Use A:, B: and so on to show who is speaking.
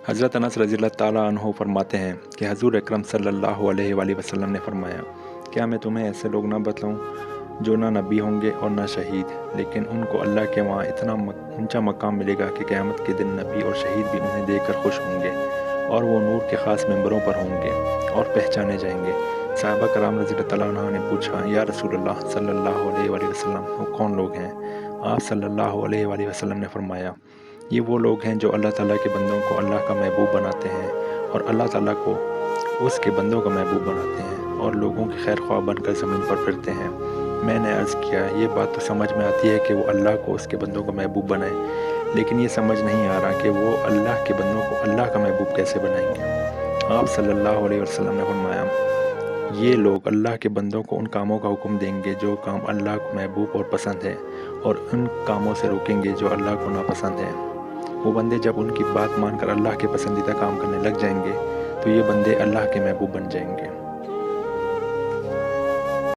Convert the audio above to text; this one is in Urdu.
A: حضرت انس رضی اللہ تعالیٰ عنہ فرماتے ہیں کہ حضور اکرم صلی اللہ علیہ وآلہ وسلم نے فرمایا، کیا میں تمہیں ایسے لوگ نہ بتلاؤں جو نہ نبی ہوں گے اور نہ شہید، لیکن ان کو اللہ کے وہاں اتنا اونچا مقام ملے گا کہ قیامت کے دن نبی اور شہید بھی انہیں دیکھ کر خوش ہوں گے، اور وہ نور کے خاص ممبروں پر ہوں گے اور پہچانے جائیں گے۔ صحابہ کرام رضی اللہ تعالیٰ عنہ نے پوچھا، یا رسول اللہ صلی اللہ علیہ وآلہ وسلم، وہ کون لوگ ہیں؟ آپ صلی اللہ علیہ وآلہ وسلم نے فرمایا، یہ وہ لوگ ہیں جو اللہ تعالیٰ کے بندوں کو اللہ کا محبوب بناتے ہیں اور اللہ تعالیٰ کو اس کے بندوں کا محبوب بناتے ہیں اور لوگوں کے خیر خواہ بن کر زمین پر پھرتے ہیں۔ میں نے عرض کیا، یہ بات تو سمجھ میں آتی ہے کہ وہ اللہ کو اس کے بندوں کا محبوب بنائے، لیکن یہ سمجھ نہیں آ رہا کہ وہ اللہ کے بندوں کو اللہ کا محبوب کیسے بنائیں گے۔ آپ صلی اللہ علیہ وسلم نے فرمایا، یہ لوگ اللہ کے بندوں کو ان کاموں کا حکم دیں گے جو کام اللہ کو محبوب اور پسند ہے، اور ان کاموں سے روکیں گے جو اللہ کو ناپسند ہے۔ وہ بندے جب ان کی بات مان کر اللہ کے پسندیدہ کام کرنے لگ جائیں گے تو یہ بندے اللہ کے محبوب بن جائیں گے۔